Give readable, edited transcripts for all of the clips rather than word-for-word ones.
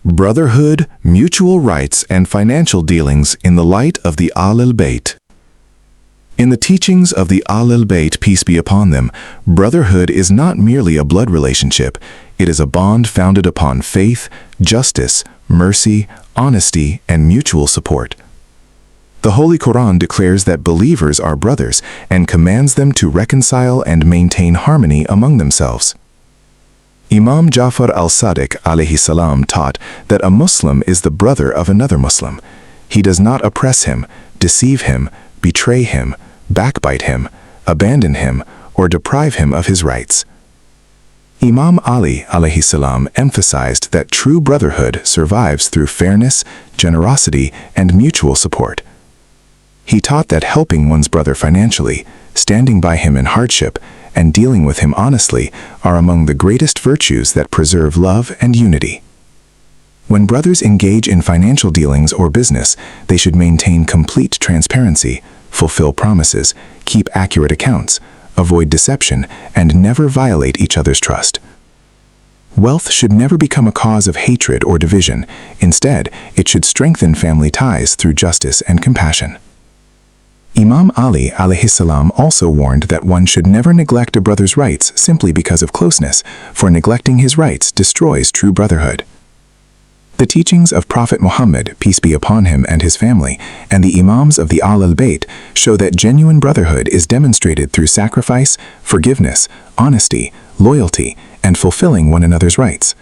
Brotherhood, mutual rights, and financial dealings in the light of the Ahlul Bayt. In the teachings of the Ahlul Bayt, peace be upon them, brotherhood is not merely a blood relationship. It is a bond founded upon faith, justice, mercy, honesty, and mutual support. The Holy Quran declares that believers are brothers and commands them to reconcile and maintain harmony among themselves. Imam Ja'far al-Sadiq alayhi salam taught that a Muslim is the brother of another Muslim. He does not oppress him, deceive him, betray him, backbite him, abandon him, or deprive him of his rights. Imam Ali alayhi salam emphasized that true brotherhood survives through fairness, generosity, and mutual support. He taught that helping one's brother financially, standing by him in hardship, and dealing with him honestly are among the greatest virtues that preserve love and unity. When brothers engage in financial dealings or business, they should maintain complete transparency, fulfill promises, keep accurate accounts, avoid deception, and never violate each other's trust. Wealth should never become a cause of hatred or division. Instead, it should strengthen family ties through justice and compassion. Imam Ali alayhi salam also warned that one should never neglect a brother's rights simply because of closeness, for neglecting his rights destroys true brotherhood. The teachings of Prophet Muhammad, peace be upon him and his family, and the Imams of the Ahlul Bayt show that genuine brotherhood is demonstrated through sacrifice, forgiveness, honesty, loyalty, and fulfilling one another's rights.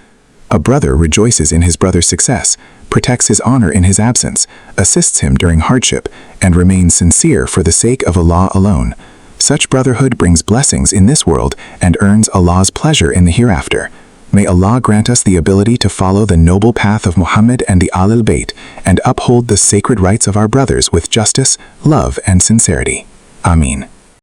A brother rejoices in his brother's success, protects his honor in his absence, assists him during hardship, and remains sincere for the sake of Allah alone. Such brotherhood brings blessings in this world and earns Allah's pleasure in the hereafter. May Allah grant us the ability to follow the noble path of Muhammad and the Ahlul Bayt and uphold the sacred rights of our brothers with justice, love, and sincerity. Ameen.